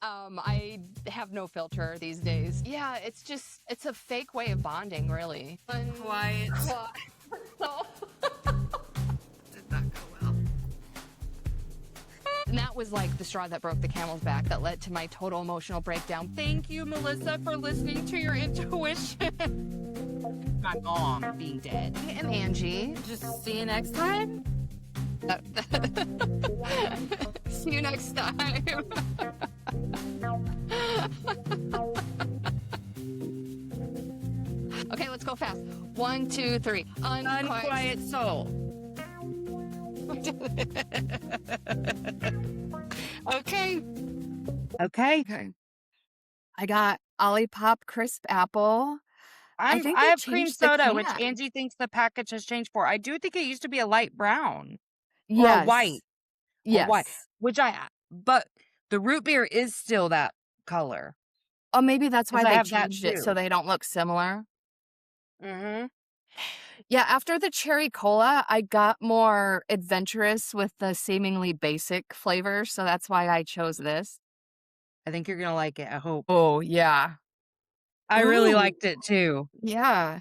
I have no filter these days. Yeah, it's a fake way of bonding, really. Quiet. So, Did not go well. and that was like the straw that broke the camel's back that led to my total emotional breakdown. Thank you, Melissa, for listening to your intuition. My mom being dead. And Angie. Just see you next time. See you next time. Okay, let's go fast. 1, 2, 3. Unquiet soul. Okay. Okay. I got Olipop crisp apple. I think I they have cream changed the soda, which can. Angie thinks the package has changed for. I do think it used to be a light brown or Yes. white, Yes. but the root beer is still that color. Oh, maybe that's why 'Cause I they have that changed it so too. they don't look similar. Mm-hmm. Yeah, after the cherry cola, I got more adventurous with the seemingly basic flavors, so that's why I chose this. I think you're gonna like it. I hope. Oh, yeah. I really Ooh. liked it too. Yeah.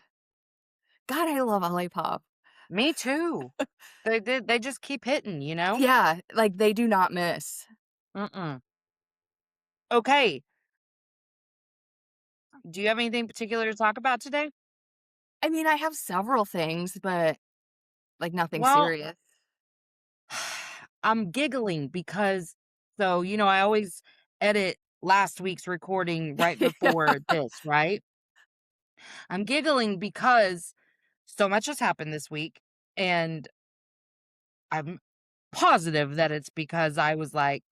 God, I love Olipop. Me too. They just keep hitting, you know? Yeah, like they do not miss. Mm-mm. Okay. Do you have anything particular to talk about today? I mean, I have several things, but like nothing Well, serious. I'm giggling because I always edit last week's recording right before this, right? I'm giggling because so much has happened this week, and I'm positive that it's because I was like,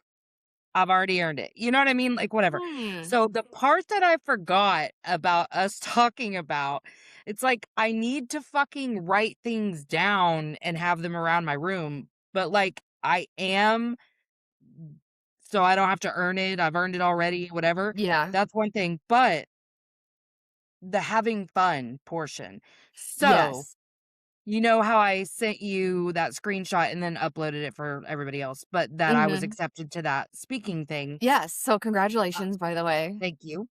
I've already earned it. You know what I mean? Like, whatever. Hmm. So the part that I forgot about us talking about, it's like I need to fucking write things down and have them around my room. But like I am, so I don't have to earn it. I've earned it already, whatever. Yeah. That's one thing. But the having fun portion. So Yes. you know how I sent you that screenshot and then uploaded it for everybody else, but that I was Mhm. accepted to that speaking thing. Yes, so Uh, congratulations, by the way. Thank you.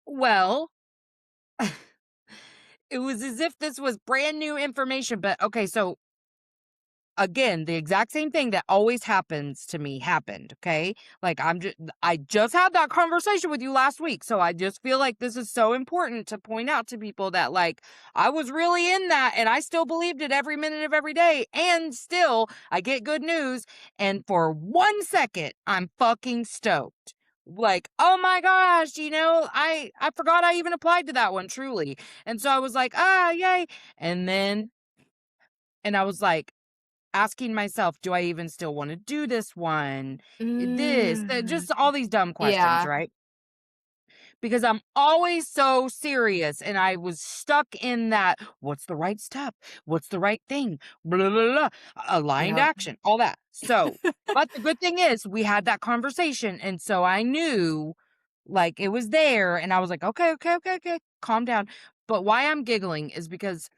Well, it was as if this was brand new information, but okay, so again, the exact same thing that always happens to me happened, okay? Like I just had that conversation with you last week, so I just feel like this is so important to point out to people that like I was really in that and I still believed it every minute of every day, and still I get good news, and for 1 second I'm fucking stoked. Like, oh my gosh, I forgot I even applied to that one, truly. And so I was like, ah, yay. And then and I was like, asking myself, do I even still want to do this one? Mm. Just all these dumb questions, Yeah. right? Because I'm always so serious and I was stuck in that, what's the right step? What's the right thing? Blah, blah, blah, aligned Yep. action, all that. So, but the good thing is we had that conversation. And so I knew like it was there and I was like, okay, okay, okay, okay, calm down. But why I'm giggling is because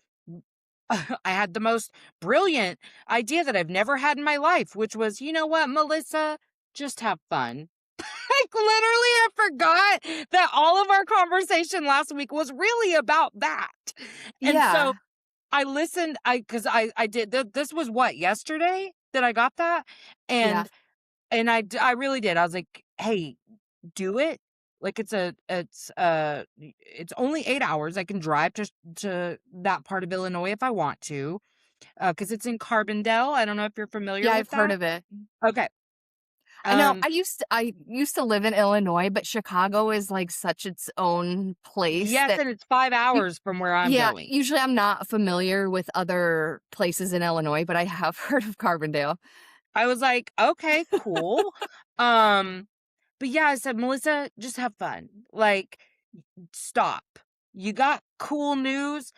I had the most brilliant idea that I've never had in my life, which was, you know what, Melissa, just have fun. Like literally, I forgot that all of our conversation last week was really about that. And so Yeah. I listened, because I did, this was what, yesterday that I got that? Yeah. And, I really did. I was like, hey, do it. Like it's only 8 hours. I can drive to that part of Illinois if I want to. Because it's in Carbondale. I don't know if you're familiar Yeah, with I've heard that. of it. Okay. I know Um, I used to live in Illinois, but Chicago is, like, such its own place yes, that and it's 5 you hours from where I'm yeah, going. usually I'm not familiar with other places in Illinois, but I have heard of Carbondale. I was like, "Okay, cool." Um, but yeah, I said, "Melissa, just have fun. Like, stop. You got cool news.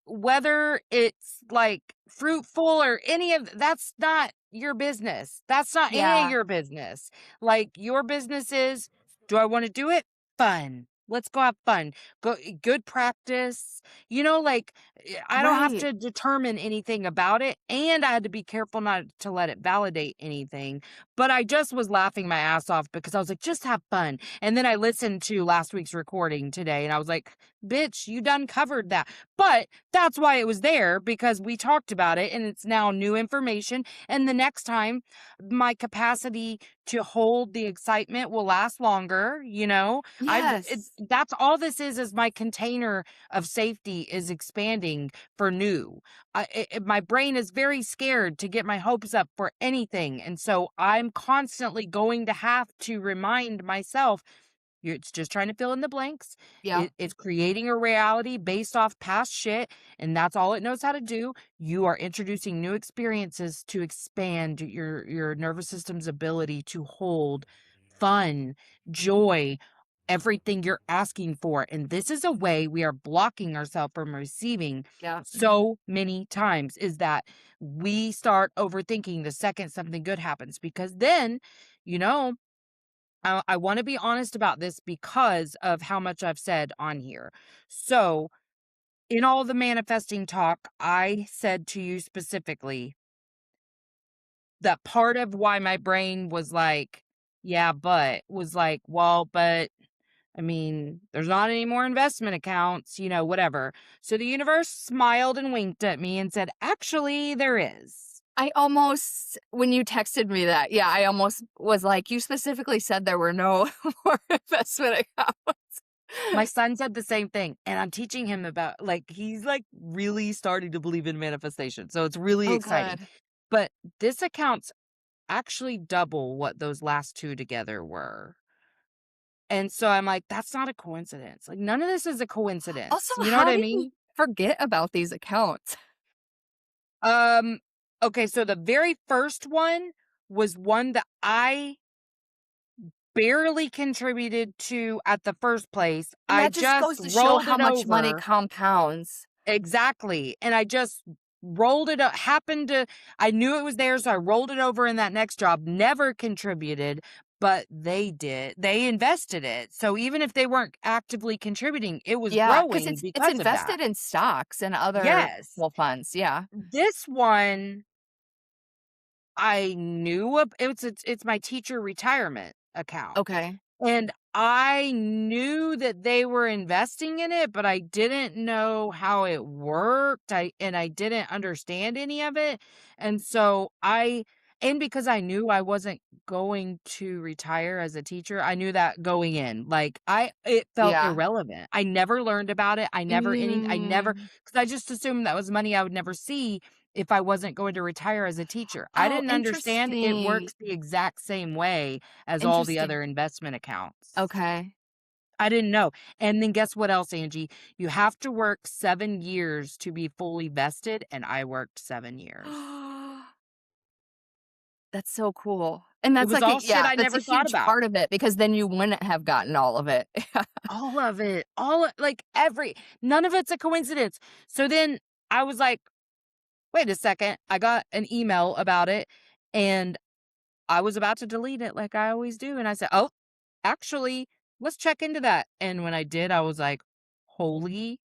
Whether it's like fruitful or any of that's not your business. That's not any of Yeah. your business. Like your business is, do I want to do it? Fun. Let's go have fun. Good practice. Like, I don't have Right. to determine anything about it, and I had to be careful not to let it validate anything. But I just was laughing my ass off because I was like, "Just have fun." And then I listened to last week's recording today, and I was like, "Bitch, you done covered that." But that's why it was there, because we talked about it, and it's now new information. And the next time, my capacity to hold the excitement will last longer. Yes. That's all this is my container of safety is expanding for new. My brain is very scared to get my hopes up for anything, and so I'm constantly going to have to remind myself, it's just trying to fill in the blanks. Yeah. It's creating a reality based off past shit, and that's all it knows how to do. You are introducing new experiences to expand your nervous system's ability to hold fun, joy, everything you're asking for. And this is a way we are blocking ourselves from receiving Yeah. so many times, is that we start overthinking the second something good happens, because then, you know, I want to be honest about this because of how much I've said on here. So, in all the manifesting talk, I said to you specifically that part of why my brain was like, yeah, but was like, well, but I mean, there's not any more investment accounts, whatever. So the universe smiled and winked at me and said, actually, there is. I almost when you texted me that, yeah, I almost was like, "You specifically said there were no more investment accounts." My son said the same thing, and I'm teaching him about, like, he's like really starting to believe in manifestation. So it's really Oh, exciting. good. But this account's actually double what those last two together were. And so I'm like, that's not a coincidence. Like, none of this is a Also, coincidence. You know what how I do you mean? forget about these accounts? Um, okay, so the very first one was one that I barely contributed to at the first place. And I that just just goes to show rolled how it much money over. compounds. Exactly, and I just rolled it up, happened to I knew it was there, so I rolled it over in that next job, never contributed, but they did. They invested it, so even if they weren't actively contributing, it was Yeah, because growing it's because of that. invested in stocks and other Yes. well, funds, yeah. This one, I knew of it's my teacher retirement account. Okay. And I knew that they were investing in it, but I didn't know how it worked. I didn't understand any of it. And so because I knew I wasn't going to retire as a teacher, I knew that going in. Like, it felt Yeah. irrelevant. I never learned about it. I never, Mm. because I just assumed that was money I would never see if I wasn't going to retire as a teacher. I Oh, didn't understand it interesting. works the exact same way as all the Interesting. other investment accounts. Okay. I didn't know. And then guess what else, Angie? You have to work 7 years to be fully vested, and I worked 7 years. That's so cool. And It that's was like a all shit yeah, I that's a never thought huge about. part of it because then you wouldn't have gotten all of it. All of it. Like, none of it's a coincidence. So then I was like, "Wait a second." I got an email about it, and I was about to delete it like I always do, and I said, "Oh, actually, let's check into that." And when I did, I was like, holy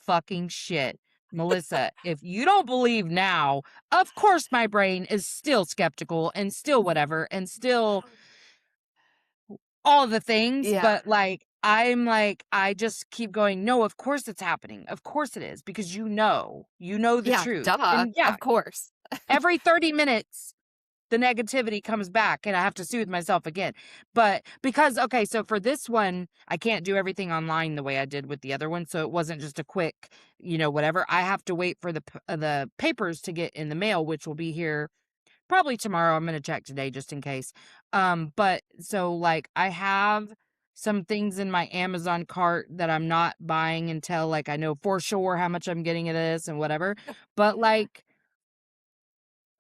fucking shit. Melissa, if you don't believe now, of course my brain is still skeptical and still whatever and still all the things, Yeah. but like, I just keep going, no, of course it's happening. Of course it is, because you know the Yeah, truth. duh, And yeah, of course. every 30 minutes the negativity comes back and I have to soothe myself again. But because, okay, so for this one, I can't do everything online the way I did with the other one. So it wasn't just a quick, whatever. I have to wait for the papers to get in the mail, which will be here probably tomorrow. I'm going to check today just in case. But so like I have some things in my Amazon cart that I'm not buying until like I know for sure how much I'm getting of this and whatever. But like,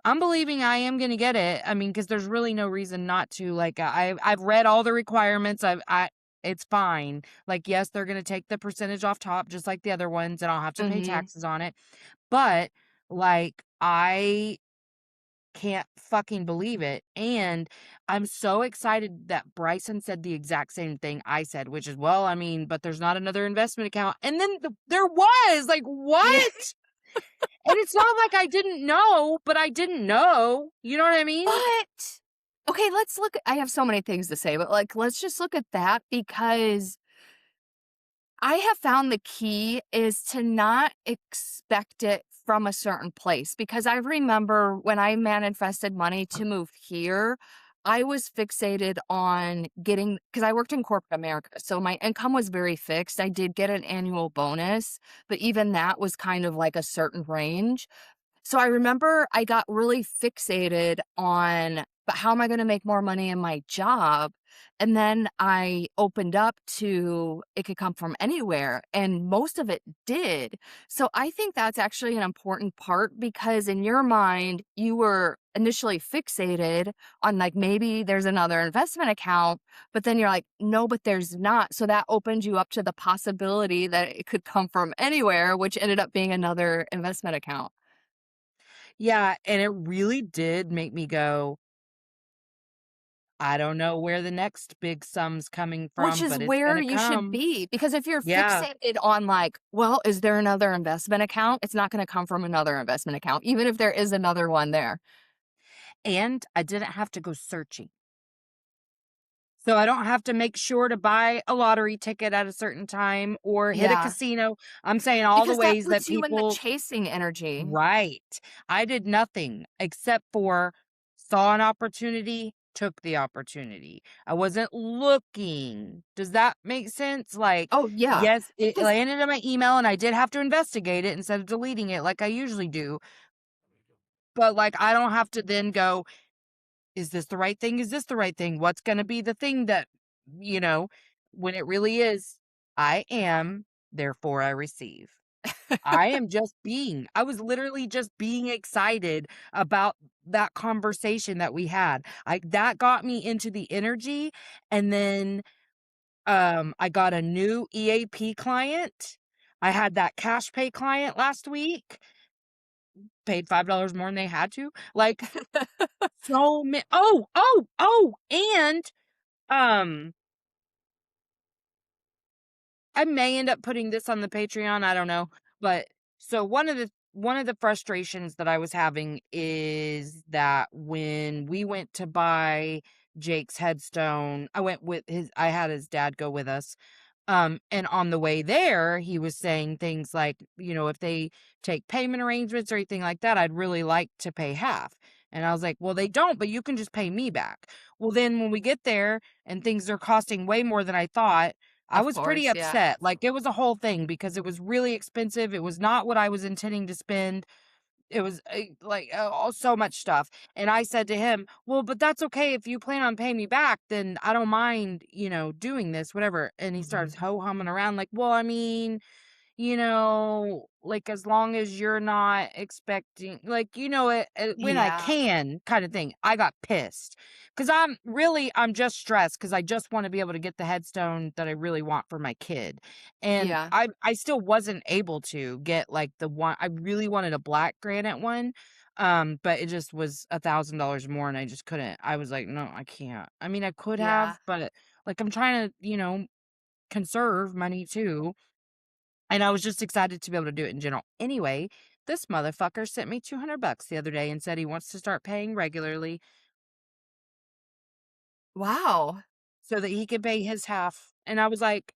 I'm believing I am gonna get it. I mean, because there's really no reason not to. Like, I've read all the requirements. It's fine. Like, yes, they're gonna take the percentage off top, just like the other ones, and I'll have to pay Mhm. taxes on it. But like, I can't fucking believe it, and I'm so excited that Bryson said the exact same thing I said, which is, "Well, I mean, but there's not another investment account," and then there was, like, Yeah. what? And it's not like I didn't know, but I didn't know, you know what I mean? But okay, let's look I have so many things to say, but, like, let's just look at that because I have found the key is to not expect it from a certain place because I remember when I manifested money to move here, I was fixated on getting because I worked in corporate America. So my income was very fixed. I did get an annual bonus, but even that was kind of like a certain range. So I remember I got really fixated on, but how am I going to make more money in my job? And then I opened up to it could come from anywhere, and most of it did. So I think that's actually an important part because in your mind, you were initially fixated on like maybe there's another investment account, but then you're like, no, but there's not. So that opened you up to the possibility that it could come from anywhere, which ended up being another investment account. Yeah, and it really did make me go, "I don't know where the next big sum's coming Which from, is but it's where gonna you should come." be, because if you're Yeah, fixated on like, well, is there another investment account? It's not gonna come from another investment account, even if there is another one there. and I didn't have to go searching. So I don't have to make sure to buy a lottery ticket at a certain time or hit a Yeah, casino. I'm saying all the because that ways that puts you in the people. chasing energy. Right. I did nothing except for saw an opportunity, took the opportunity. I wasn't looking. Does that make sense? Like, Oh, yeah, yes, it because landed in my email and I did have to investigate it instead of deleting it like I usually do. But like, I don't have to then go, is this the right thing? Is this the right thing? What's going to be the thing that, you know, when it really is, I am, therefore I receive. I am just being. I was literally just being excited about that conversation that we had. I that got me into the energy, and then, I got a new EAP client. I had that cash pay client last week, paid $5 more than they had to. Like, and, um I may end up putting this on the Patreon, I don't know, but so one of the frustrations that I was having is that when we went to buy Jake's headstone, I had his dad go with us. And on the way there, he was saying things like, if they take payment arrangements or anything like that, I'd really like to pay half. And I was like, well, they don't, but you can just pay me back. Well, then when we get there and things are costing way more than I thought, I of was pretty course, yeah. upset. Like, it was a whole thing because it was really expensive. It was not what I was intending to spend. It was, like, so much stuff, and I said to him, "Well, but that's okay if you plan on paying me back, then I don't mind, doing this, whatever," and he starts ho-humming around like, "Well, I mean, like, as long as you're not expecting like, when I Yeah, can kinda thing." I got pissed because 'cause I'm just stressed because I just wanna be able to get the headstone that I really want for my kid, and yeah, I still wasn't able to get, like, the one I really wanted a black granite one, but it just was $1,000 more, and I just couldn't. I was like, "No, I can't." I mean, I could yeah. have, but, like, I'm trying to, conserve money too. And I was just excited to be able to do it in general. Anyway, this motherfucker sent me 200 bucks the other day and said he wants to start paying regularly Wow. so that he can pay his half. And I was like,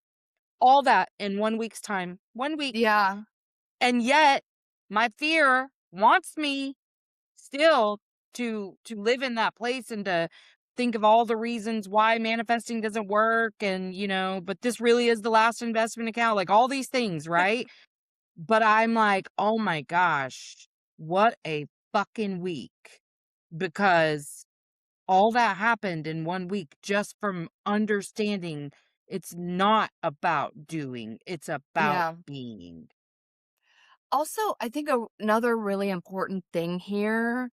all that in 1 week's time. 1 week. Yeah, And yet my fear wants me still to live in that place and to think of all the reasons why manifesting doesn't work and but this really is the last investment account, like all these things, right? But I'm like, "Oh my gosh, what a fucking week," because all that happened in 1 week just from understanding it's not about doing, it's about yeah. being. Also, I think another really important thing here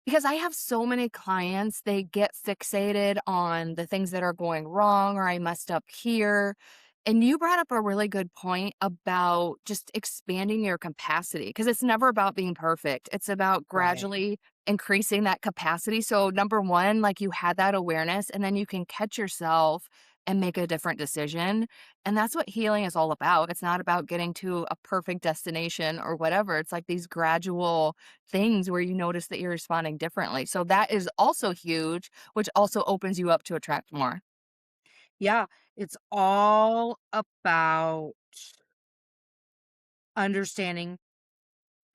because I have so many clients, they get fixated on the things that are going wrong or I messed up here. And you brought up a really good point about just expanding your capacity because it's never about being perfect. It's about Right. gradually increasing that capacity. So number 1, like, you had that awareness, and then you can catch yourself and make a different decision, and that's what healing is all about. It's not about getting to a perfect destination or whatever. It's like these gradual things where you notice that you're responding differently. So that is also huge, which also opens you up to attract more. Yeah, it's all about understanding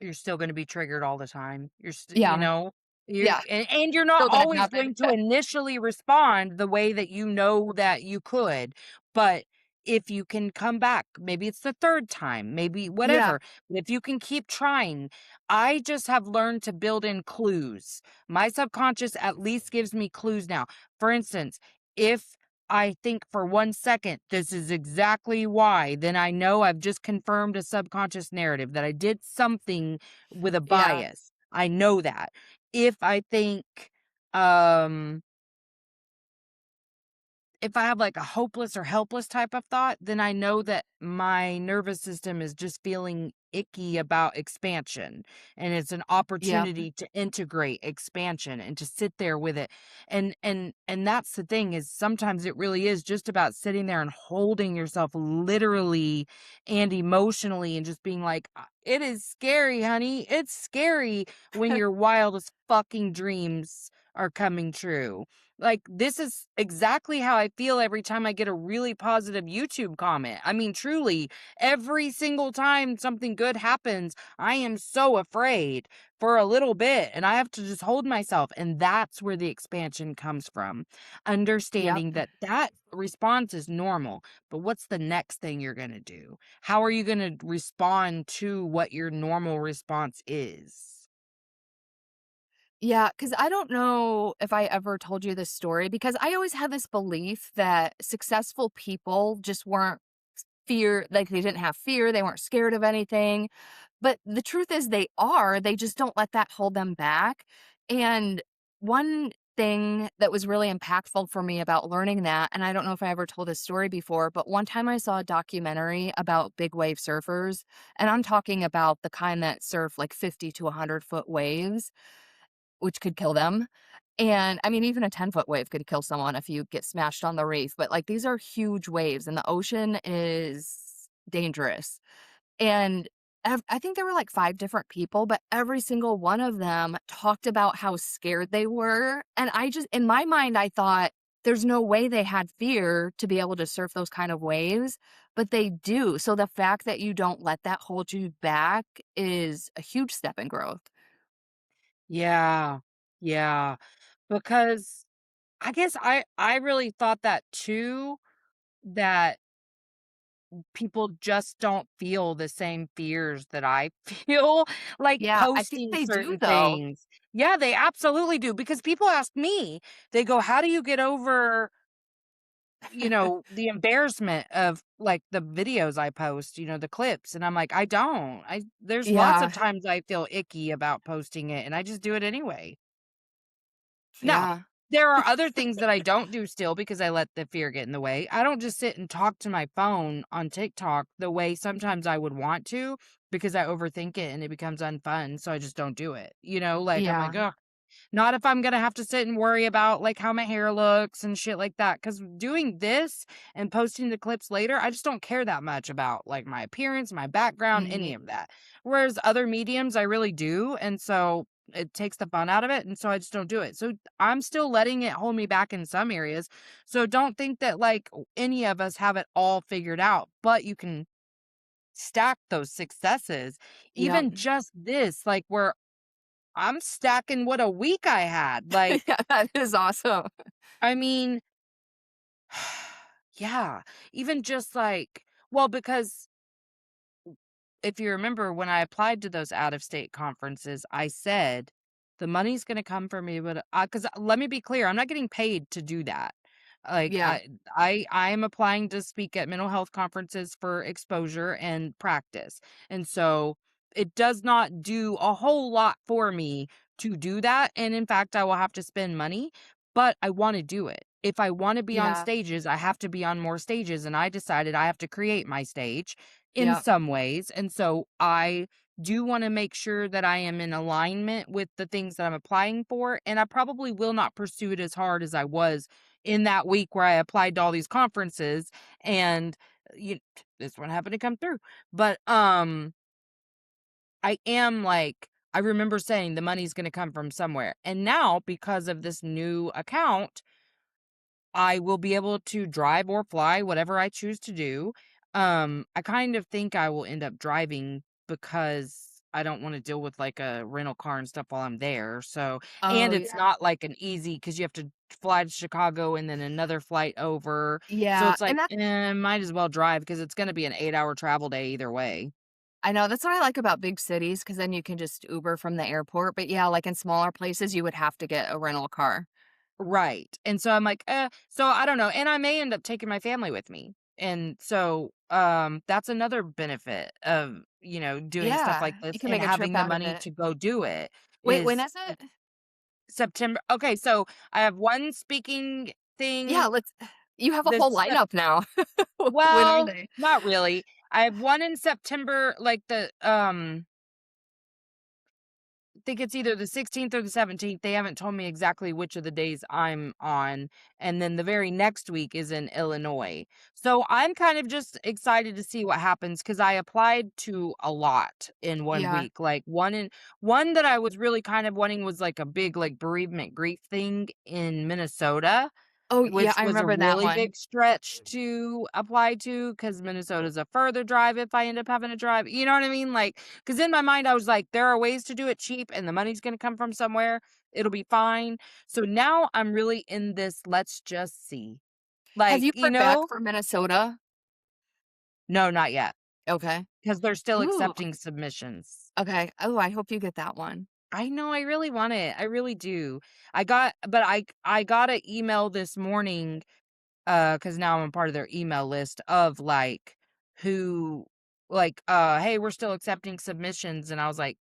you're still gonna be triggered all the time. You Yeah, know, yeah, and you're not still gonna always happen. going to initially respond the way that you know that you could, but if you can come back, maybe it's the 3rd time, maybe Yeah, whatever, but if you can keep trying, I just have learned to build in clues. My subconscious at least gives me clues now. For instance, if I think for 1 second, this is exactly why, then I know I've just confirmed a subconscious narrative that I did something with a yeah, bias. I know that. If I think, um if I have, like, a hopeless or helpless type of thought, then I know that my nervous system is just feeling icky about expansion, and it's an yep, opportunity to integrate expansion and to sit there with it, and that's the thing is sometimes it really is just about sitting there and holding yourself literally and emotionally and just being like, It is scary, honey. It's scary when your wildest fucking dreams are coming true.' Like, this is exactly how I feel every time I get a really positive YouTube comment. I mean, truly, every single time something good happens, I am so afraid for a little bit, and I have to just hold myself, and that's where the expansion comes from. yep. Understanding that that response is normal, but what's the next thing you're gonna do? How are you gonna respond to what your normal response is? Yeah, because I don't know if I ever told you this story because I always had this belief that successful people just weren't like, they didn't have fear, they weren't scared of anything, but the truth is they are, they just don't let that hold them back, and one thing that was really impactful for me about learning that, and I don't know if I ever told this story before, but one time I saw a documentary about big wave surfers, and I'm talking about the kind that surf, like, 50 to 100-foot waves, which could kill them. And I mean, even a 10-foot wave could kill someone if you get smashed on the reef. But like these are huge waves, and the ocean is dangerous. And I think there were like 5 different people, but every single one of them talked about how scared they were. And I just, in my mind, I thought, there's no way they had fear to be able to surf those kind of waves, but they do. So the fact that you don't let that hold you back is a huge step in growth. Yeah. Yeah. Because I guess I really thought that too, that people just don't feel the same fears that I feel, like Yeah, I think posting they do certain though. things. Yeah, they absolutely do because people ask me, they go, "How do you get over, the embarrassment of like the videos I post, the clips?" And I'm like, "I don't. There's lots of Yeah, times I feel icky about posting it and I just do it anyway." Now, yeah, there are other things that I don't do still because I let the fear get in the way. I don't just sit and talk to my phone on TikTok the way sometimes I would want to because I overthink it and it becomes unfun, so I just don't do it. Like I'm like, yeah, "Ugh, not if I'm gonna have to sit and worry about, like, how my hair looks and shit like that. Because doing this and posting the clips later, I just don't care that much about, like, my appearance, my background, any mhm, of that. Whereas other mediums, I really do, and so it takes the fun out of it, and so I just don't do it. So I'm still letting it hold me back in some areas. So don't think that, like, any of us have it all figured out, but you can stack those successes. yep. Even just this, like, where I'm stacking what a week I had, like, Yeah, that is awesome. I mean, yeah, even just like well, because if you remember when I applied to those out of state conferences, I said, "The money's gonna come from me," but, because let me be clear, I'm not getting paid to do that. Like, Yeah, I am applying to speak at mental health conferences for exposure and practice, and so it does not do a whole lot for me to do that, and in fact, I will have to spend money, but I wanna do it. If I wanna be on yeah, stages, I have to be on more stages, and I decided I have to create my stage in yep, some ways, and so I do want to make sure that I am in alignment with the things that I'm applying for. And I probably will not pursue it as hard as I was in that week where I applied to all these conferences and you, this one happened to come through. But I am like, I remember saying the money's going to come from somewhere. And now because of this new account, I will be able to drive or fly, whatever I choose to do. I kind of think I will end up driving because I don't want to deal with like a rental car and stuff while I'm there. So, Oh, and it's yeah. not like an easy because you have to fly to Chicago and then another flight over. So Yeah, it's like, and that's might as well drive because it's going to be an 8-hour travel day either way. I know, that's what I like about big cities, because then you can just Uber from the airport, but yeah, like, in smaller places, you would have to get a rental car. Right, and so I'm like, so I don't know, and I may end up taking my family with me, and so, that's another benefit of, doing stuff Yeah, like this you can and make a trip having the out of money it. to go do it Wait, when is is it? September. Okay, so I have one speaking Yeah, thing let's you have a this whole lineup now. When are well, they? not really. I have one in September, like think it's either the 16th or the 17th. They haven't told me exactly which of the days I'm on. And then the very next week is in Illinois. So I'm kind of just excited to see what happens because I applied to a lot in one Yeah. week. Like one that I was really kind of wanting was like a big like bereavement grief thing in Minnesota, Oh, yeah, which I was a remember that really one. big stretch to apply to because Minnesota's a further drive if I end up having to drive, you know what I mean? Like, because in my mind, I was like, "There are ways to do it cheap and the money's gonna come from somewhere. It'll be fine." So now I'm really in this, "Let's just see." Have Like, you heard back from Minnesota? No, not yet, Okay. because 'cause they're still Ooh, accepting submissions. okay. Oh, I hope you get that one. I know, I really want it, I really do. I got an email this morning. Because now I'm a part of their email list of, like, who "Hey, we're still accepting submissions," and I was like,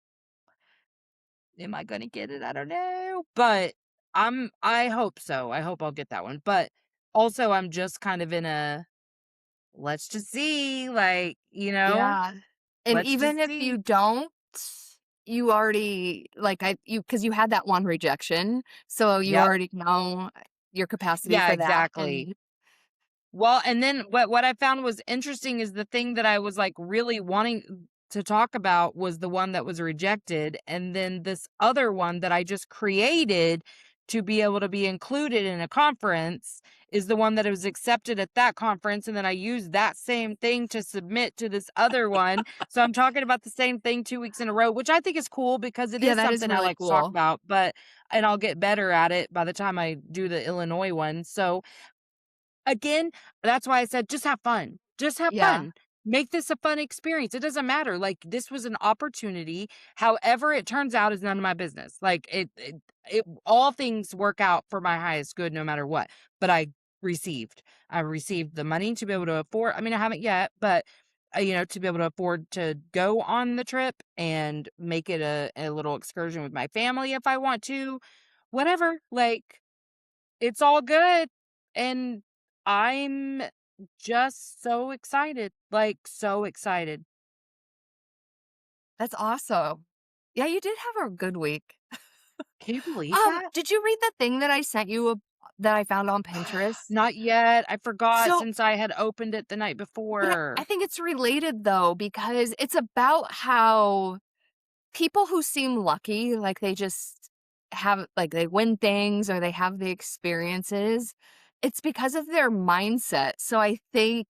"Am I gonna get it? I don't know." But I hope so. I hope I'll get that one, but also, I'm just kind of in a, "Let's just see," like, Yeah. And "Let's even just if see." you don't, you already like, because you had that one rejection, so you Yep. already know your capacity Yeah, for that, exactly. and Well, and then what I found was interesting is the thing that I was, like, really wanting to talk about was the one that was rejected, and then this other one that I just created to be able to be included in a conference is the one that was accepted at that conference, and then I used that same thing to submit to this other one, so I'm talking about the same thing 2 weeks in a row, which I think is cool because it yeah, is that is something I really like to talk cool. about, but and I'll get better at it by the time I do the Illinois one, so again, that's why I said just have fun. Just have Yeah. fun. Make this a fun experience. It doesn't matter. Like this was an opportunity. However it turns out is none of my business. Like it all things work out for my highest good no matter what. But I received the money to be able to afford. I mean, I haven't yet, but to be able to afford to go on the trip and make it a little excursion with my family if I want to. Whatever. Like it's all good, and I'm just so excited, like, so excited. That's awesome. Yeah, you did have a good week. Can you believe that? Did you read the thing that I sent you that I found on Pinterest? Not yet, I forgot So, since I had opened it the night but I before. think it's related though, because it's about how people who seem lucky, like they just have, like they win things or they have the experiences, it's because of their mindset. So I think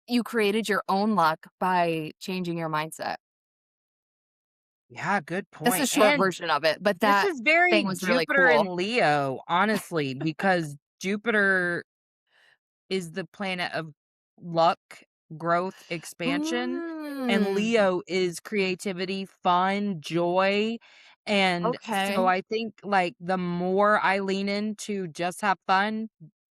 you created your own luck by changing your mindset. Yeah, good That's the point, short and version of it, but this that is very thing was really Jupiter cool. and Leo, honestly, because Jupiter is the planet of luck, growth, expansion, and Mm, Leo is creativity, fun, joy, and so okay. I think, like, the more I lean into just have fun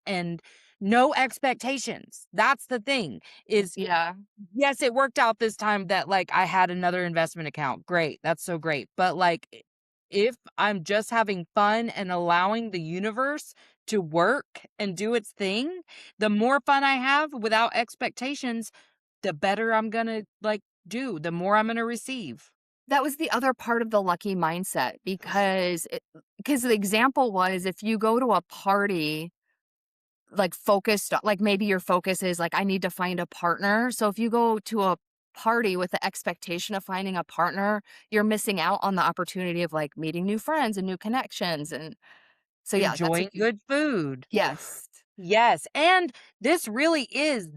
and no expectations, that's the thing, is Yeah. yes, it worked out this time that, like, I had another investment account, great, that's so great, but, like, if I'm just having fun and allowing the universe to work and do its thing, the more fun I have without expectations, the better I'm gonna, like, do, the more I'm gonna receive. that was the other part of the lucky mindset because the example was if you go to a party, like, like, maybe your focus is, like, "I need to find a partner." So if you go to a party with the expectation of finding a partner, you're missing out on the opportunity of, like, meeting new friends and new connections, and so, yeah, that's a Enjoying huge. good food. Yes. Yes, and this really is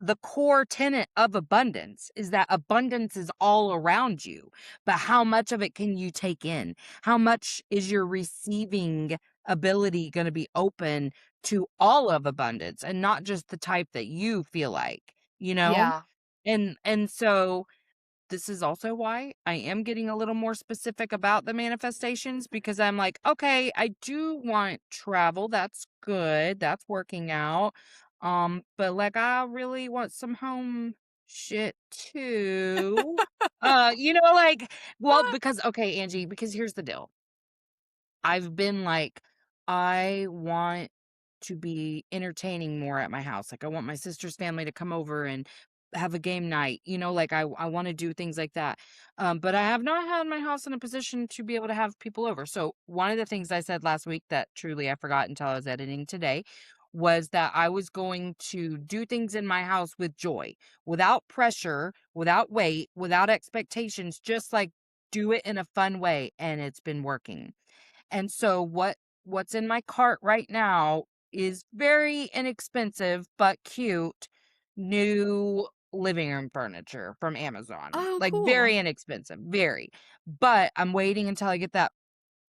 the core tenet of abundance, is that abundance is all around you, but how much of it can you take in? How much is your receiving ability going to be open to all of abundance and not just the type that you feel like, you know? Yeah. And so this is also why I am getting a little more specific about the manifestations, because I'm like, okay, I do want travel. That's good. That's working out. But like I really want some home shit too. Like, well, because okay, Angie, because here's the deal. I've been like, I want to be entertaining more at my house. Like, I want my sister's family to come over and have a game night. Like I want to do things like that. But I have not had my house in a position to be able to have people over. So one of the things I said last week that truly I forgot until I was editing today was that I was going to do things in my house with joy, without pressure, without weight, without expectations, just like do it in a fun way. And it's been working. And so what's in my cart right now is very inexpensive but cute new living room furniture from Amazon. Oh, Like very cool. inexpensive, very. But I'm waiting until I get that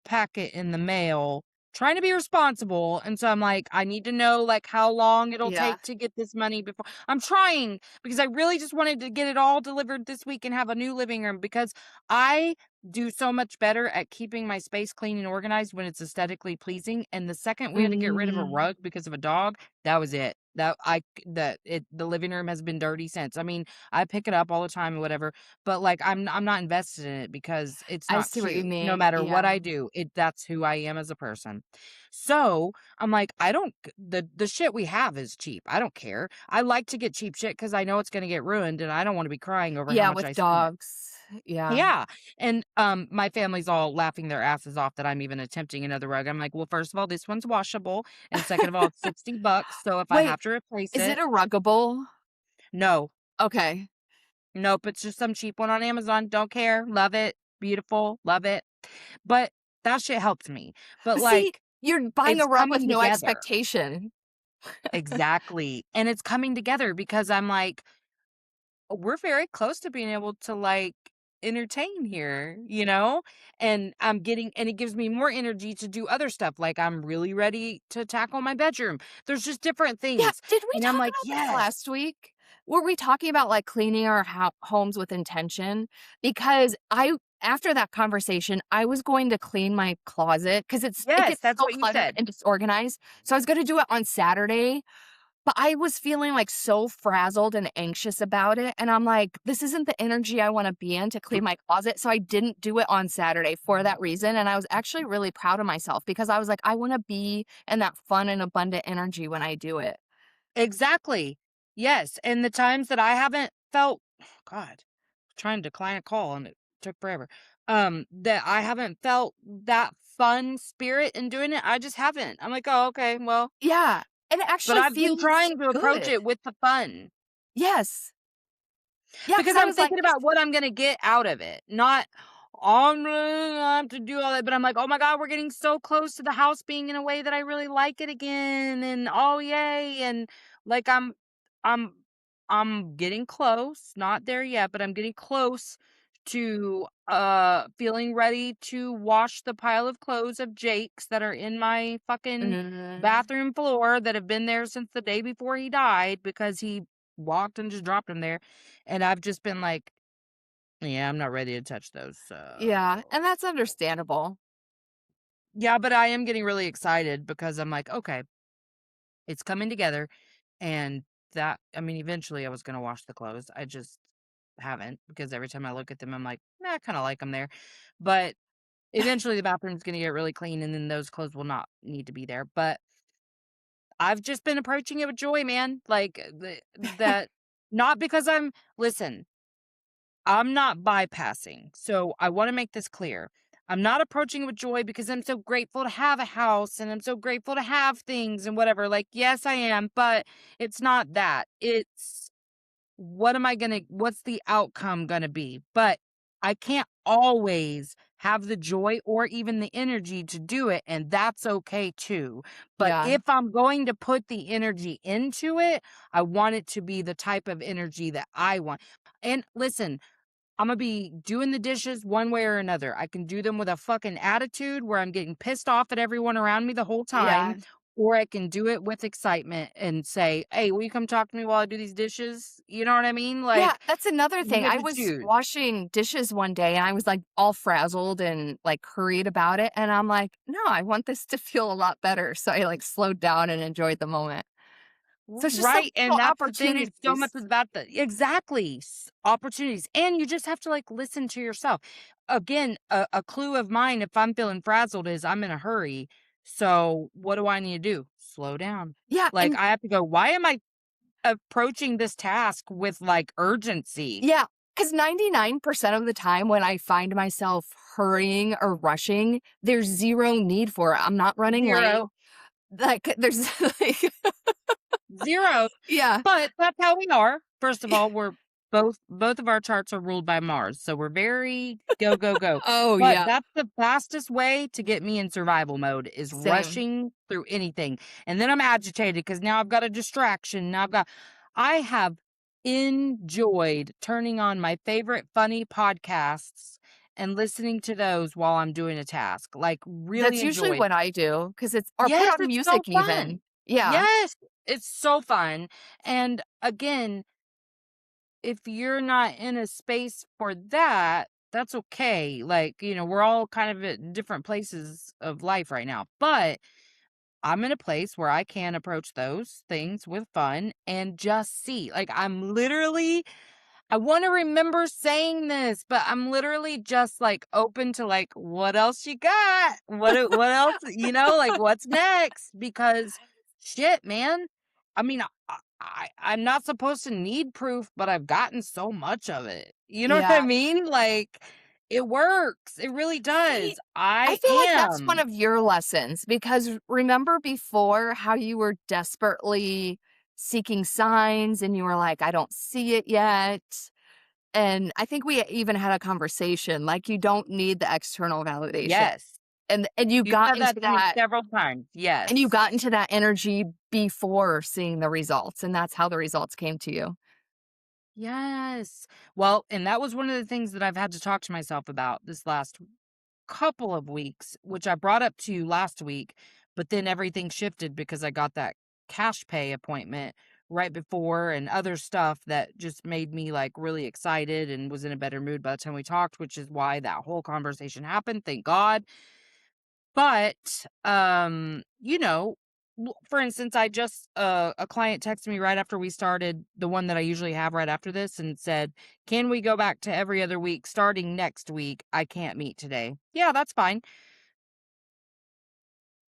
packet in the mail, trying to be responsible, and so I'm like, I need to know, like, how long it'll Yeah. take to get this money before I'm trying, because I really just wanted to get it all delivered this week and have a new living room, because I do so much better at keeping my space clean and organized when it's aesthetically pleasing, and the second we had to get rid of a Mm. rug because of a dog, that was it. The living room has been dirty since. I mean, I pick it up all the time or whatever, but, like, I'm not invested in it because it's I not see what you cute. No mean. matter what Yeah. I do, that's who I am as a person. So, I'm like, I don't c the shit we have is cheap. I don't care. I like to get cheap shit because I know it's gonna get ruined, and I don't wanna be crying over how Yeah, much with I spent. dogs. Yeah. Yeah, and, my family's all laughing their asses off that I'm even attempting another rug. I'm like, "Well, first of all, this one's washable, and second of all, it's $60, so if I Wait, have to replace is it it." a ruggable? No. Okay. Nope, it's just some cheap one on Amazon, don't care, love it, beautiful, love it, but that shit helps me, but, But see, like, you're buying it's a rug with coming no together. expectation. Exactly, and it's coming together because I'm like, we're very close to being able to, like, entertain here, and it gives me more energy to do other stuff, like, I'm really ready to tackle my bedroom. There's just different Yeah, things, did we and I'm talk like, about this "Yes." last week? Were we talking about, like, cleaning our homes with intention? Because I after that conversation, I was going to clean my closet because it Yes, gets that's so what you cluttered said. and disorganized, so I was gonna do it on Saturday, but I was feeling, like, so frazzled and anxious about it, and I'm like, "This isn't the energy I wanna be in to clean my closet," so I didn't do it on Saturday for that reason, and I was actually really proud of myself because I was like, "I wanna be in that fun and abundant energy when I do it." Exactly. Yes, and the times that I haven't felt God, trying to decline a call and it took forever. That I haven't felt that fun spirit in doing it, I just haven't. I'm like, "Oh, okay, well," Yeah, and it but actually I've been feels trying to approach good. it with the fun, Yes. Yeah, because because I I'm was like thinking about what I'm gonna get out of it, not, I'm gonna have to do all that, but I'm like, "Oh my god, we're getting so close to the house being in a way that I really like it again, and oh, yay," and, like, I'm I'm getting close, not there yet, but I'm getting close to, feeling ready to wash the pile of clothes of Jake's that are in my fucking mm, bathroom floor that have been there since the day before he died because he walked and just dropped them there, and I've just been like, yeah, I'm not ready to touch those, yeah, so and that's understandable. yeah, but I am getting really excited because I'm like, "Okay, it's coming together," and I mean, eventually I was gonna wash the clothes, I just haven't because every time I look at them, I'm like, "Nah, I kinda like them there," but eventually the bathroom's gonna get really clean, and then those clothes will not need to be there, but I've just been approaching it with joy, man, like, the that not because I'm listen. I'm not bypassing. So I want to make this clear. I'm not approaching with joy because I'm so grateful to have a house and I'm so grateful to have things and whatever. Like, yes, I am, but it's not that. It's what's the outcome gonna be? But I can't always have the joy or even the energy to do it, and that's okay too. But Yeah. if I'm going to put the energy into it, I want it to be the type of energy that I want. And listen, Imma be doing the dishes one way or another. I can do them with a fucking attitude where I'm getting pissed off at everyone around me the whole time, Yeah. or I can do it with excitement and say, "Hey, will you come talk to me while I do these dishes?" You know what I mean? Yeah, Like, that's another you thing. get I to was choose. washing dishes one day and I was like all frazzled and like hurried about it. And I'm like, no, I want this to feel a lot better. So I like slowed down and enjoyed the moment. So it's just some Right, and little that's the thing, it's so much opportunities. about the exactly, opportunities, and you just have to, like, listen to yourself. Again, a clue of mine if I'm feeling frazzled is I'm in a hurry, so what do I need to do? Slow down. Yeah. Like, And I have to go, "Why am I approaching this task with, like, urgency?" yeah, because 99% of the time when I find myself hurrying or rushing, there's zero need for it. I'm not running late. 0. Like, there's like, 0. yeah. But that's how we are. First of all, we're both of our charts are ruled by Mars, so we're very go, go, go. Oh, But yeah. that's the fastest way to get me in survival mode is Same. rushing through anything. And then I'm agitated because now I've got a distraction. I have enjoyed turning on my favorite funny podcasts and listening to those while I'm doing a task. Like really That's usually enjoyed. what I do because it's, or put Yes, on it's so music fun. even. Yeah. Yes, it's so fun. And again, if you're not in a space for that, that's okay. Like, we're all kind of at different places of life right now. But I'm in a place where I can approach those things with fun and just see. Like, I want to remember saying this, but I'm literally just like open to like what else you got? What else, like what's next? Because shit, man. I mean, I'm not supposed to need proof, but I've gotten so much of it. You know what I Yeah. mean? Like it works. It really See, does. I I feel like that's one am. of your lessons because remember before how you were desperately seeking signs and you were like, I don't see it yet. And I think we even had a conversation like you don't need the external validation. Yes. And you You got said into that to me that several times. and you Yes. got into that energy before seeing the results and that's how the results came to you. Yes. Well, and that was one of the things that I've had to talk to myself about this last couple of weeks, which I brought up to you last week, but then everything shifted because I got that cash pay appointment right before and other stuff that just made me like really excited and was in a better mood by the time we talked, which is why that whole conversation happened. Thank God. But, for instance, I just a client texted me right after we started, the one that I usually have right after this, and said, "Can we go back to every other week starting next week? I can't meet today." Yeah, that's fine.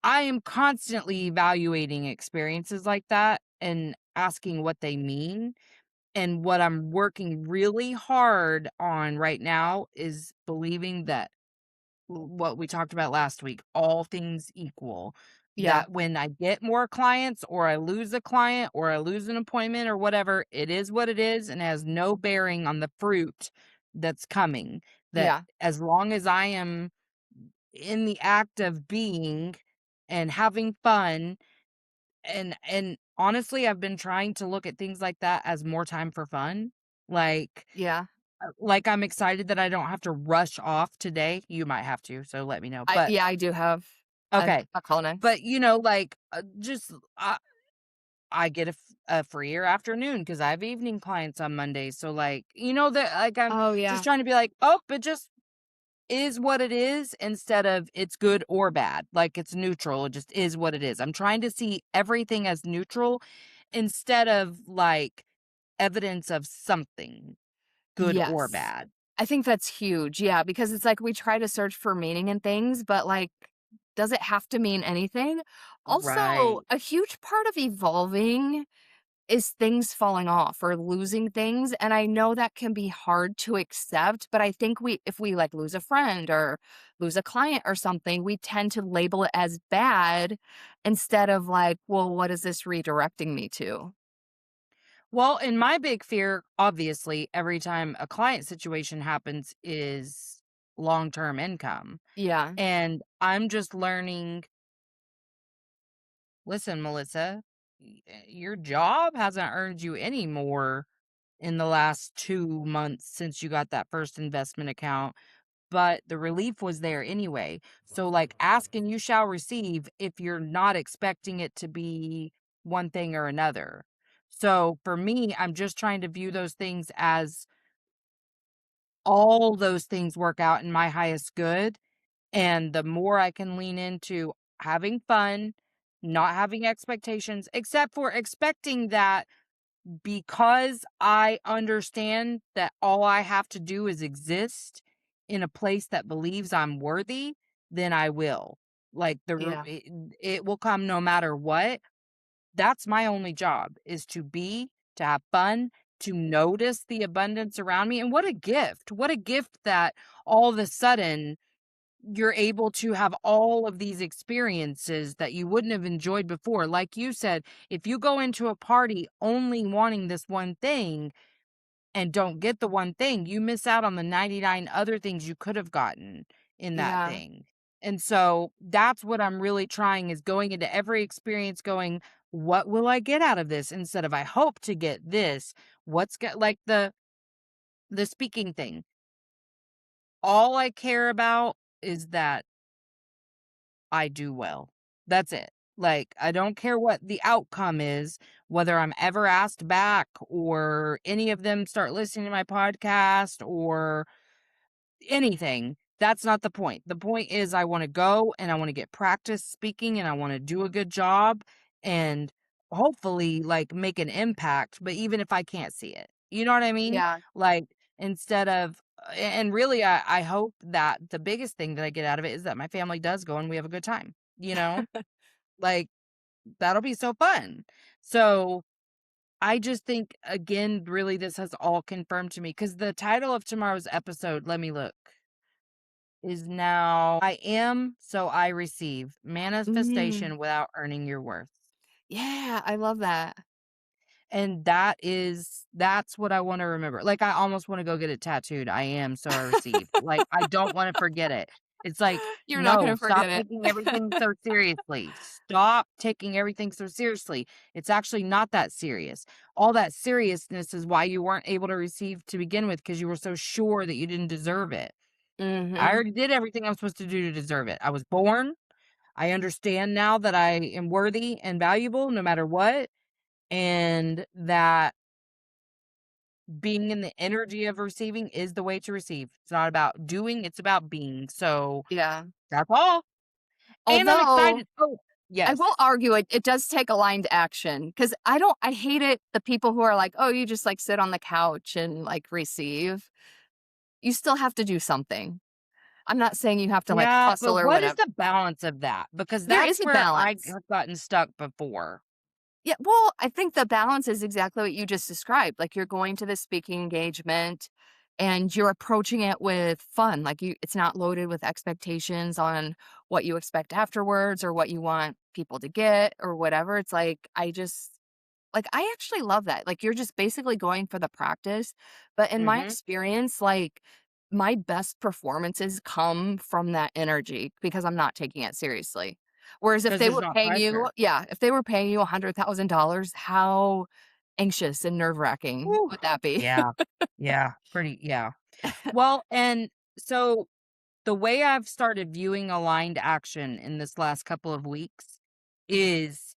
I am constantly evaluating experiences like that and asking what they mean. And what I'm working really hard on right now is believing that what we talked about last week, all things equal, Yeah. that when I get more clients or I lose a client or I lose an appointment or whatever, it is what it is and has no bearing on the fruit that's coming. That Yeah. as long as I am in the act of being and having fun and honestly, I've been trying to look at things like that as more time for fun. Like Yeah. I'm excited that I don't have to rush off today. You might have to, so let me know. But I do have okay. a call next. But just I get a freer afternoon because I have evening clients on Mondays. So like, that like I'm Oh, just yeah. trying to be like, oh, it just is what it is instead of it's good or bad. Like it's neutral. It just is what it is. I'm trying to see everything as neutral instead of like evidence of something good or Yes. bad. I think that's huge. Yeah, because it's like we try to search for meaning in things, but like, does it have to mean anything? Also, Right. a huge part of evolving is things falling off or losing things, and I know that can be hard to accept, but I think if we, like, lose a friend or lose a client or something, we tend to label it as bad instead of like, "Well, what is this redirecting me to?" Well, and my big fear, obviously, every time a client situation happens is long-term income. Yeah, And I'm just learning, listen, Melissa, your job hasn't earned you any more in the last 2 months since you got that first investment account, but the relief was there anyway. So, like, ask and you shall receive if you're not expecting it to be one thing or another. So, for me, I'm just trying to view those things as all those things work out in my highest good. And the more I can lean into having fun, not having expectations, except for expecting that because I understand that all I have to do is exist in a place that believes I'm worthy, then I will. Like yeah, it will come no matter what. That's my only job is to be, to have fun, to notice the abundance around me. And what a gift. What a gift that all of a sudden you're able to have all of these experiences that you wouldn't have enjoyed before. Like you said, if you go into a party only wanting this one thing and don't get the one thing, you miss out on the 99 other things you could have gotten in that yeah, thing. And so that's what I'm really trying is going into every experience going, what will I get out of this instead of I hope to get this? What's get like the speaking thing. All I care about is that I do well. That's it. Like, I don't care what the outcome is, whether I'm ever asked back or any of them start listening to my podcast or anything. That's not the point. The point is I want to go and I want to get practice speaking and I want to do a good job and hopefully like make an impact, but even if I can't see it. You know what I mean? yeah. Like instead of and really I hope that the biggest thing that I get out of it is that my family does go and we have a good time, you know? Like that'll be so fun. So I just think again, really this has all confirmed to me because the title of tomorrow's episode, let me look, is now I am, so I receive. Mm, Manifestation without earning your worth. yeah, I love that. And that's what I wanna remember. Like, I almost wanna go get it tattooed. I am, so I receive. Like, I don't wanna forget it. It's like, You're not no, gonna stop forget it. taking everything so seriously. Stop taking everything so seriously. It's actually not that serious. All that seriousness is why you weren't able to receive to begin with because you were so sure that you didn't deserve it. I Mhm. already did everything I'm supposed to do to deserve it. I was born. I understand now that I am worthy and valuable no matter what, and that being in the energy of receiving is the way to receive. It's not about doing, it's about being. So Yeah. that's all. And I'm Although excited. Oh, I will yes. argue it does take aligned action because I hate it, the people who are like, "Oh, you just, like, sit on the couch and, like, receive." You still have to do something. I'm not saying you have to, like, Yeah, but hustle or what is whatever. the balance of that? Because There that's is a where I balance. have gotten stuck before. Yeah, well, I think the balance is exactly what you just described. Like you're going to the speaking engagement and you're approaching it with fun. Like it's not loaded with expectations on what you expect afterwards or what you want people to get or whatever. It's like I actually love that. Like, you're just basically going for the practice, but in my Mhm. experience, like, my best performances come from that energy because I'm not taking it seriously. Whereas if 'Cause they there's were not paying you pressure. yeah, if they were paying you $100,000, how anxious and nerve-wracking Whew. would that be? Yeah. Yeah. Pretty yeah. Well, and so the way I've started viewing aligned action in this last couple of weeks is,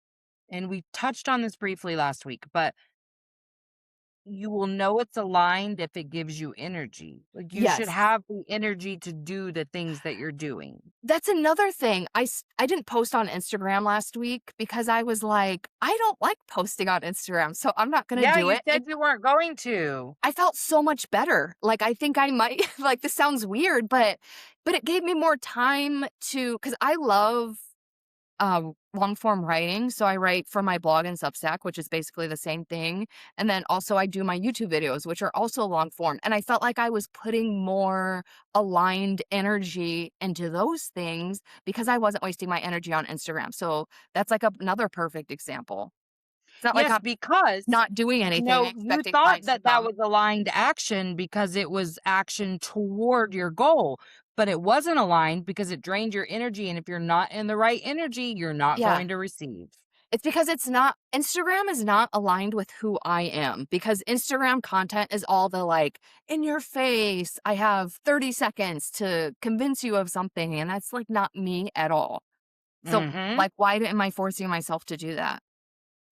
and we touched on this briefly last week, but you will know it's aligned if it gives you energy. Like you should Yes. have the energy to do the things that you're doing. That's another thing. I didn't post on Instagram last week because I was like, "I don't like posting on Instagram, so I'm not gonna Yeah, do you it." said you weren't going to. I felt so much better. Like, I think I might like, this sounds weird, but it gave me more time to because I love, long form writing. So I write for my blog and Substack, which is basically the same thing. And then also I do my YouTube videos, which are also long form. And I felt like I was putting more aligned energy into those things because I wasn't wasting my energy on Instagram. So that's like another perfect example. It's not like Yes, I'm because not doing anything no, you expecting thought clients to that that come. was aligned action because it was action toward your goal, but it wasn't aligned because it drained your energy, and if you're not in the right energy, you're not Yeah. going to receive. It's because it's not Instagram is not aligned with who I am because Instagram content is all the like in your face. I have 30 seconds to convince you of something. And that's like not me at all. So, Mhm. like, why am I forcing myself to do that?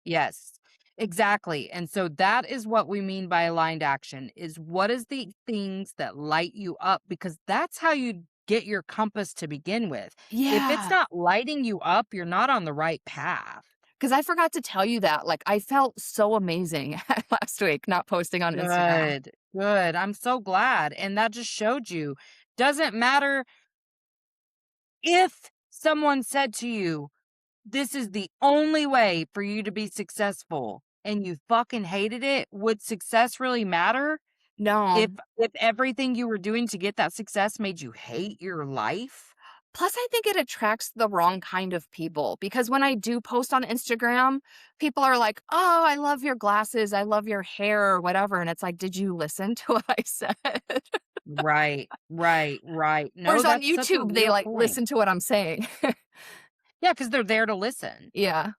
Yes, exactly. And so that is what we mean by aligned action is what is the things that light you up because that's how you get your compass to begin with. If it's Yeah. not lighting you up, you're not on the right path. Because I forgot to tell you that. Like, I felt so amazing last week not posting on Instagram. Good. Good. I'm so glad. And that just showed you doesn't matter if someone said to you, this is the only way for you to be successful and you fucking hated it, would success really matter? No. If everything you were doing to get that success made you hate your life? Plus, I think it attracts the wrong kind of people because when I do post on Instagram, people are like, "Oh, I love your glasses. I love your hair," or whatever. And it's like, did you listen to what I said? Right, right, right. No, Whereas on that's such a YouTube, they real like point. listen to what I'm saying. Yeah, because 'cause they're there to listen. Yeah.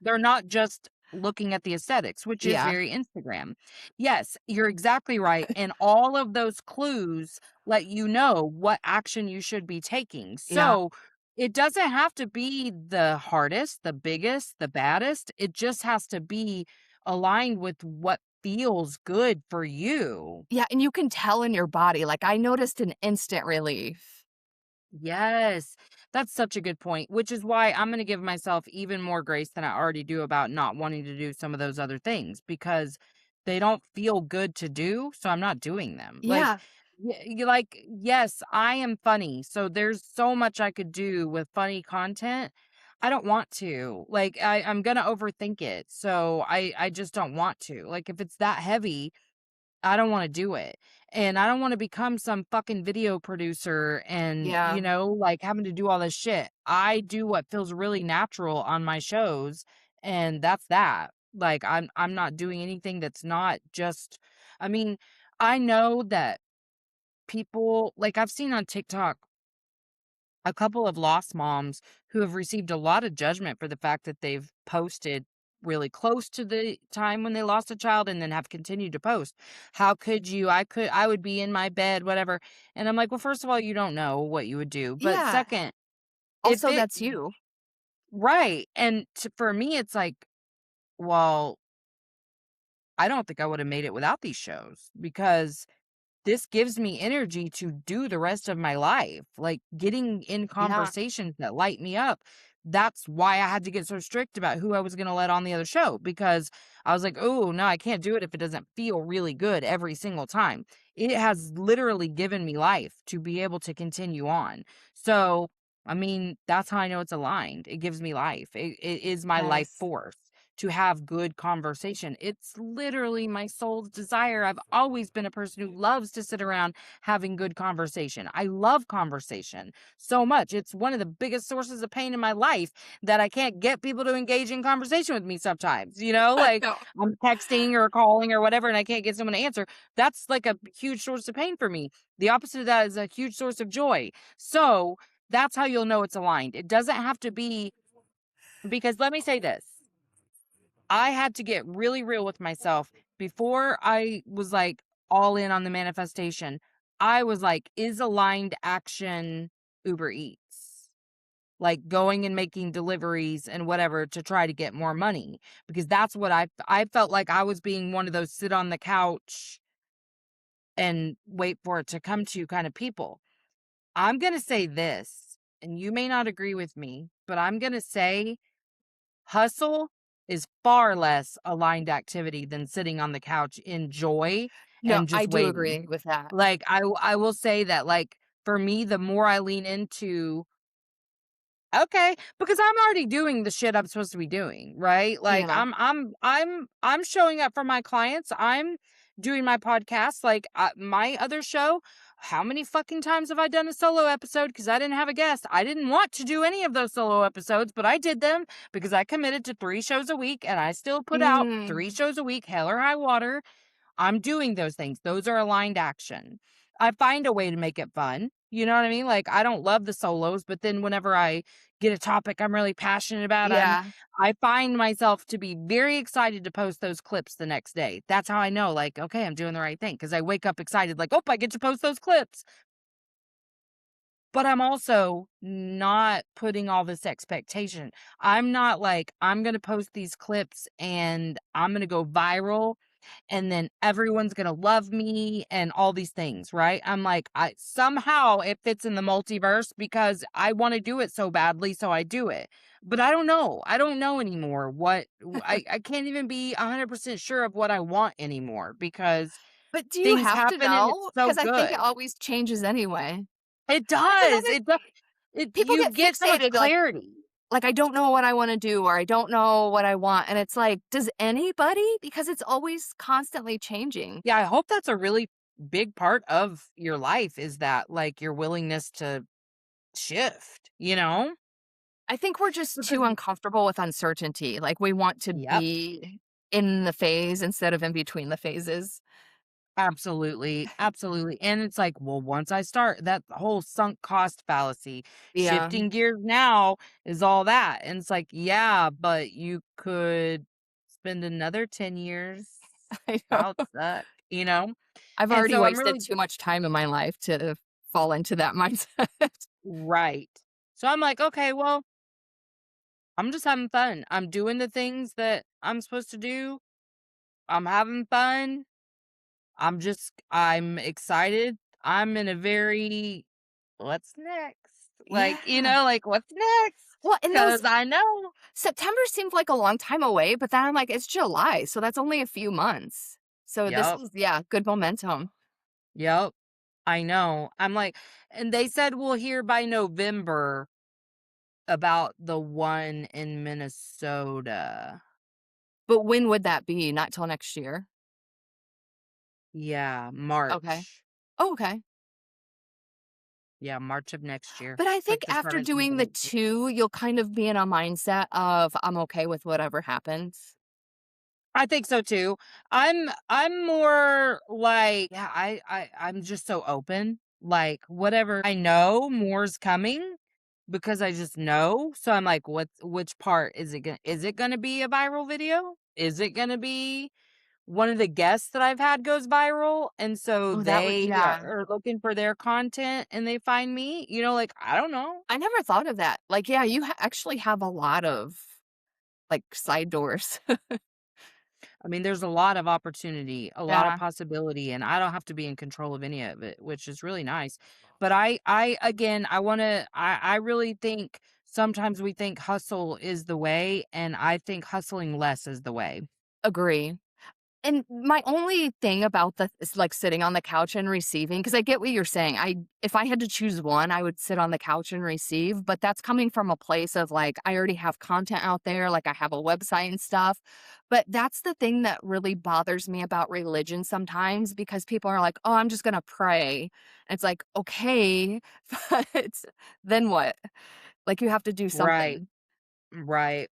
They're not just looking at the aesthetics, which is Yeah. very Instagram. Yes, you're exactly right, and all of those clues let you know what action you should be taking. Yeah. So, it doesn't have to be the hardest, the biggest, the baddest. It just has to be aligned with what feels good for you. Yeah. And you can tell in your body. Like, I noticed an instant relief. Yes, that's such a good point, which is why I'm going to give myself even more grace than I already do about not wanting to do some of those other things because they don't feel good to do. So I'm not doing them. Like, Yeah. you like, yes, I am funny. So there's so much I could do with funny content. I don't want to. Like, I'm going to overthink it. So I just don't want to. Like, if it's that heavy, I don't wanna do it, and I don't wanna become some fucking video producer and, Yeah. like, having to do all this shit. I do what feels really natural on my shows, and that's that. Like, I'm not doing anything that's not just I mean, I know that people like, I've seen on TikTok a couple of lost moms who have received a lot of judgment for the fact that they've posted really close to the time when they lost a child and then have continued to post. How could you? I would be in my bed, whatever. And I'm like, well, first of all, you don't know what you would do. But Yeah. second, if Also, it that's you. right. And for me, it's like, well, I don't think I would have made it without these shows because this gives me energy to do the rest of my life, like, getting in Yeah. conversations that light me up. That's why I had to get so strict about who I was gonna let on the other show, because I was like, "Oh, no, I can't do it if it doesn't feel really good every single time." It has literally given me life to be able to continue on. So, I mean, that's how I know it's aligned. It gives me life. It is my life Nice. force to have good conversation. It's literally my soul's desire. I've always been a person who loves to sit around having good conversation. I love conversation so much. It's one of the biggest sources of pain in my life that I can't get people to engage in conversation with me sometimes. I Like know. I'm texting or calling or whatever and I can't get someone to answer. That's like a huge source of pain for me. The opposite of that is a huge source of joy. So that's how you'll know it's aligned. It doesn't have to be because let me say this. I had to get really real with myself before I was like all in on the manifestation. I was like, is aligned action Uber Eats? Like going and making deliveries and whatever to try to get more money because that's what I felt like I was being one of those sit on the couch and wait for it to come to you kind of people. I'm going to say this, and you may not agree with me, but I'm going to say hustle is far less aligned activity than sitting on the couch in joy No, and I just do waiting. agree with that. Like, I will say that, like, for me, the more I lean into Okay, because I'm already doing the shit I'm supposed to be doing, right? Like Yeah. I'm showing up for my clients. I'm doing my podcast. Like my other show, how many fucking times have I done a solo episode because I didn't have a guest? I didn't want to do any of those solo episodes, but I did them because I committed to 3 shows a week and I still put out 3 Mm. shows a week, hell or high water. I'm doing those things. Those are aligned action. I find a way to make it fun. You know what I mean? Like I don't love the solos, but then whenever I get a topic I'm really passionate about, Yeah. I find myself to be very excited to post those clips the next day. That's how I know like okay, I'm doing the right thing because I wake up excited like, "Oh, I get to post those clips." But I'm also not putting all this expectation. I'm not like, I'm going to post these clips and I'm going to go viral and then everyone's gonna love me and all these things, right? I'm like, I somehow it fits in the multiverse because I want to do it so badly, so I do it. But I don't know. I don't know anymore I can't even be 100% sure of what I want anymore because But do you things have to happen and it's know? so Because I think it good. always changes anyway. It Because does. then It does. It people you get get so much fixated, clarity. I don't know what I wanna do, or I don't know what I want, and it's like, does anybody? Because it's always constantly changing. Yeah, I hope that's a really big part of your life is that like your willingness to shift, you know? I think we're just Because too uncomfortable with uncertainty, like, we want to yep, be in the phase instead of in between the phases. absolutely, absolutely, and it's like, well, once I start that whole sunk cost fallacy, Yeah, shifting gears now is all that, and it's like, yeah, but you could spend another 10 years I out know. stuck, you know? I've And already so I'm wasted really too much time in my life to fall into that mindset. right. So I'm like, okay, well, I'm just having fun. I'm doing the things that I'm supposed to do. I'm having fun. I'm excited. I'm in a very what's next? Like, Yeah. like what's next? Well, and Cuz those I know. September seemed like a long time away, but then I'm like, it's July, so that's only a few months. So this Yep. is, yeah, good momentum. Yep. I know. I'm like and they said we'll hear by November about the one in Minnesota. But when would that be? Not till next year? Yeah, Okay. March. Oh, okay. Yeah, March of next year. But I Like think the start after of doing the 2026. 2, you'll kind of be in a mindset of, "I'm okay with whatever happens." I think so too. I'm more like yeah, I'm just so open. Like whatever I know more's coming because I just know. So I'm like, which part is it gonna be a viral video? Is it gonna be one of the guests that I've had goes viral? And so Oh, that would, they yeah. are looking for their content and they find me, like I don't know. I never thought of that. Like, yeah, you actually have a lot of, like, side doors. I mean, there's a lot of opportunity, a lot of Yeah, possibility, and I don't have to be in control of any of it, which is really nice. But I again, I really think sometimes we think hustle is the way, and I think hustling less is the way. agree. And my only thing about the is, like, sitting on the couch and receiving, because I get what you're saying. If I had to choose one, I would sit on the couch and receive, but that's coming from a place of, like, I already have content out there, like, I have a website and stuff. But that's the thing that really bothers me about religion sometimes because people are like, "Oh, I'm just gonna pray." And it's like, "Okay, but then what?" Like, you have to do Right, something. right.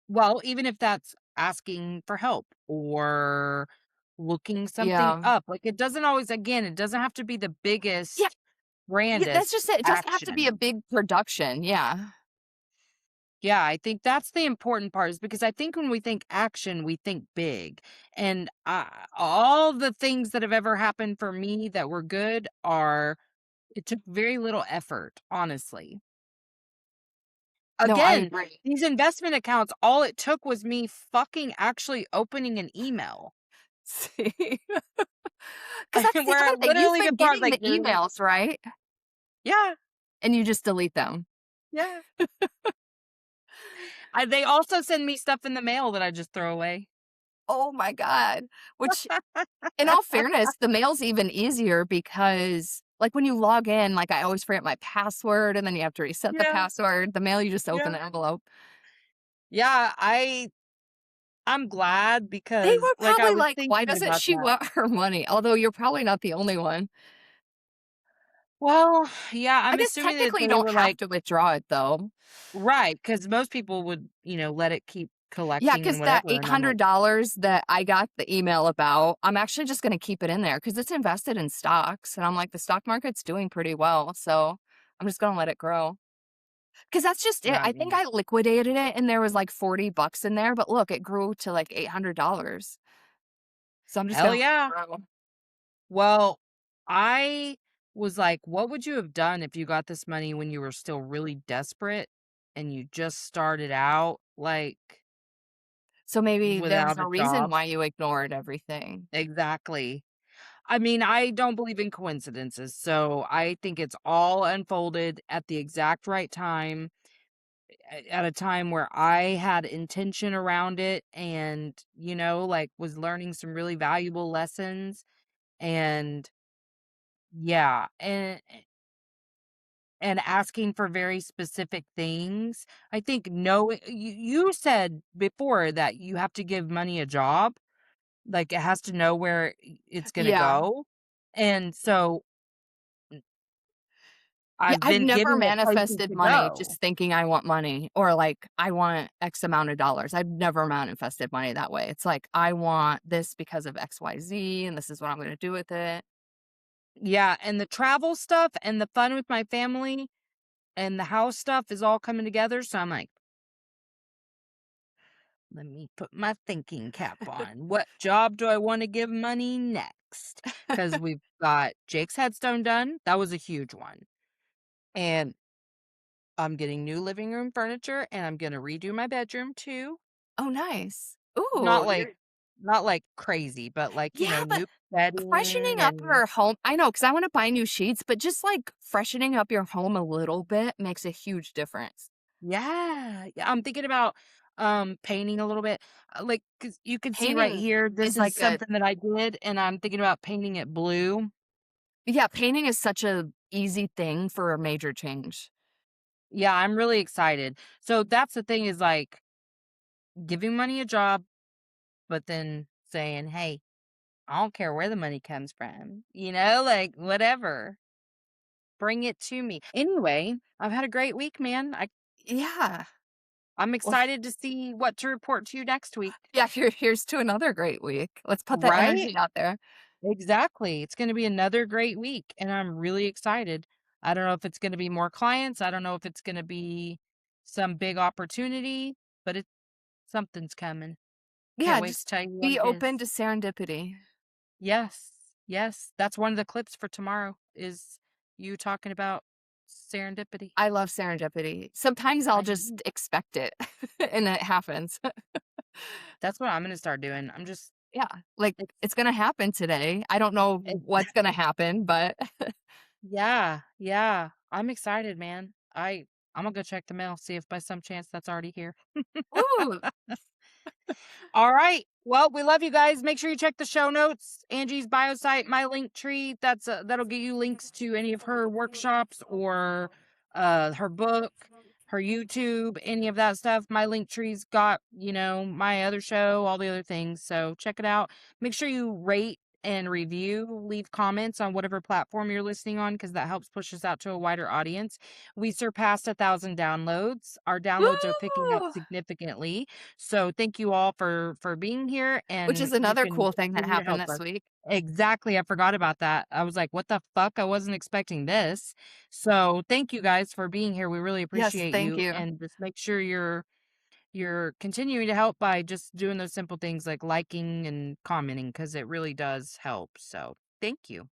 Well, even if that's asking for help or looking something Yeah. up, like it doesn't always, again, it doesn't have to be the Yeah, biggest, yeah, that's grandest just it. It doesn't have to be a action. big production, yeah. Yeah, I think that's the important part is because I think when we think action, we think big. And all the things that have ever happened for me that were good it took very little effort, honestly. No, I Again, agree. these investment accounts, all it took was me fucking actually opening an email. See? 'Cause that's the Where other thing, you've literally been before I was getting like, the emails, right? yeah, And you just delete them. yeah. They also send me stuff in the mail that I just throw away. Oh my god. Which, in all fairness, the mail's even easier because, like, when you log in, like, I always forget my password, and then you have to reset the Yeah, password. The mail, you just open yeah. the envelope. Yeah, I'm glad They because, were like, I probably was like, "Why thinking doesn't about she that. want her money?" Although you're probably not the only one. Well, yeah, I I'm guess assuming that technically you they don't were have like to withdraw it, though. right, because most people would, let it keep Yeah, collecting and because that whatever, and I'm like, $800 that I got the email about, I'm actually just gonna keep it in there because it's invested in stocks, and I'm like, "The stock market's doing pretty well, so I'm just gonna let it grow." Because that's just it. yeah, I think I liquidated it, and there was, like, 40 bucks in there, but look, it grew to, like, $800. So I'm just hell gonna let it yeah. grow. Well, I was like, what would you have done if you got this money when you were still really desperate and you just started out, like, So maybe there's without a a reason job? why you ignored everything. Exactly. I mean, I don't believe in coincidences, so I think it's all unfolded at the exact right time, at a time where I had intention around it and, like, was learning some really valuable lessons, and yeah, and asking for very specific things. I think no, you said before that you have to give money a job, like, it has to know where it's gonna Yeah. go, and so Yeah, I've I've been never giving it places manifested to money go. just thinking I want money or, like, I want X amount of dollars. I've never manifested money that way. It's like, I want this because of XYZ, and this is what I'm gonna do with it. Yeah, and the travel stuff and the fun with my family and the house stuff is all coming together, so I'm like, "Let me put my thinking cap on. What job do I wanna give money next? Because 'Cause we've got Jake's headstone done, that was a huge one, and I'm getting new living room furniture, and I'm gonna redo my bedroom too. Oh, nice. Not Ooh, like you're not like crazy, but, like, yeah, but new bedding freshening up and your home I know, because I wanna buy new sheets, but just, like, freshening up your home a little bit makes a huge difference. yeah, I'm thinking about, painting a little bit, like, 'cause you can see right Painting here, this is is like a something that I did, and I'm thinking about painting it blue. yeah, painting is such a easy thing for a major change. Yeah, I'm really excited. So that's the thing is, like, giving money a job, but then saying, "Hey, I don't care where the money comes from," like, whatever. Bring it to me. Anyway, I've had a great week, man. Yeah. I'm Well, excited to see what to report to you next week. yeah, here's to another great week. Let's put that Right? energy out there. Exactly. It's gonna be another great week, and I'm really excited. I don't know if it's gonna be more clients. I don't know if it's gonna be some big opportunity, but something's coming. Can't Yeah, wait to just tell you what be it open is. to serendipity. Yes. Yes. That's one of the clips for tomorrow is you talking about serendipity. I love serendipity. Sometimes I'll I know. just expect it and it happens. That's what I'm gonna start doing. I'm just Yeah, like, it's it's gonna happen today. I don't know it what's gonna happen, but yeah, yeah. I'm excited, man. I'm gonna go check the mail, see if by some chance that's already here. ooh, All right. Well, we love you guys. Make sure you check the show notes. Angie's Biosite, my link tree. That'll get you links to any of her workshops or her book, her YouTube, any of that stuff. My link tree's got, my other show, all the other things. So check it out. Make sure you rate and review, leave comments on whatever platform you're listening on because that helps push us out to a wider audience. We surpassed 1,000 downloads. Our downloads are picking up woo, significantly, so thank you all for being here, which and is you another can cool thing that continue to happened help this us. week. Exactly, I forgot about that. I was like, "What the fuck? I wasn't expecting this." So, thank you guys for being here. We really Yes, appreciate thank you, you. and just make sure you're continuing to help by just doing those simple things like liking and commenting because it really does help. So, thank you.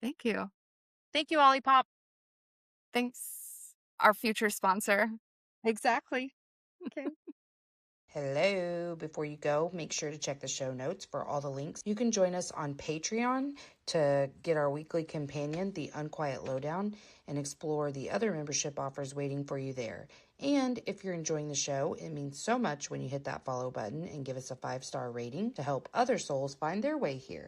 Thank you. Thank you, Ollie Pop. Thanks, our future sponsor. Exactly. Okay. Hello. Before you go, make sure to check the show notes for all the links. You can join us on Patreon to get our weekly companion, The Unquiet Lowdown, and explore the other membership offers waiting for you there. And if you're enjoying the show, it means so much when you hit that follow button and give us a 5-star rating to help other souls find their way here.